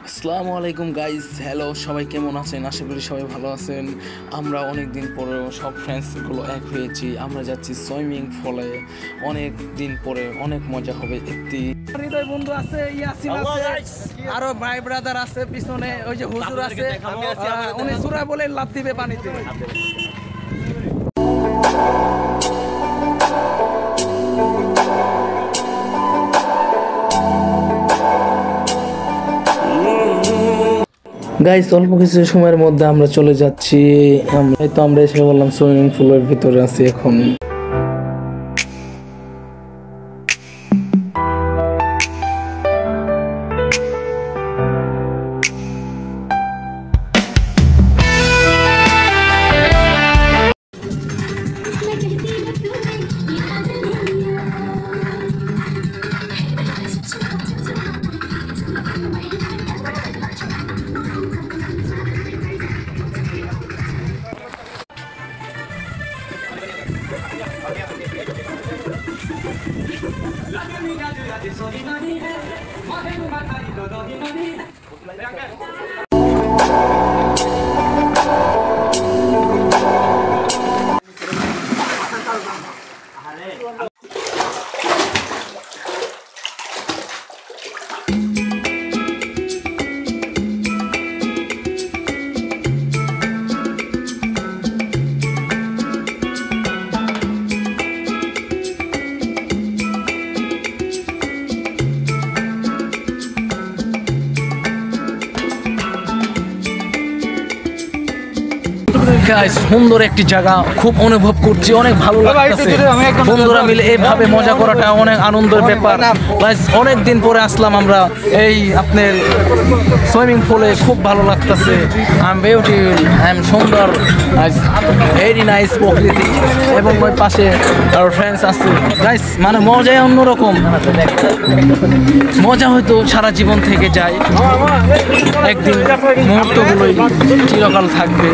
আসসালামু আলাইকুম guys, hello সবাই কেমন আছেন? আশা করি সবাই ভালো আছেন। আমরা অনেক দিন পরে সব ফ্রেন্ডসগুলো এক হয়েছি। আমরা যাচ্ছি সুইমিং পুলে। অনেক দিন পরে অনেক মজা হবে। একটি হৃদয় বন্ধু আছে, ইয়াসিন আছে, আরো ভাই ব্রাদার আছে, পিছনে ওই যে হুজুর আছে, উনি সূরা বলে লাফ দিবে পানিতে। গাইস, অল্প কিছু সময়ের মধ্যে আমরা চলে যাচ্ছি। আমরা এসে বললাম সুইমিং পুলের ভিতরে আছি এখন। সুন্দর একটি জায়গা, খুব অনুভব করছি, অনেক ভালো লাগছে। বন্ধুরা মিলে এইভাবে মজা করাটা অনেক আনন্দের ব্যাপার। অনেক দিন পরে আসলাম আমরা এই আপনার সুইমিং পুলে, খুব ভালো লাগতেছে। I am beautiful, I am সুন্দর, ভেরি নাইস প্রকৃতি, এবং ওই পাশে আর ফ্রেন্ডস আছে। গাইস, মানে মজাই অন্যরকম। মজা হয়তো সারা জীবন থেকে যায়, একদিন মুহূর্তগুলোই চিরকাল থাকবে।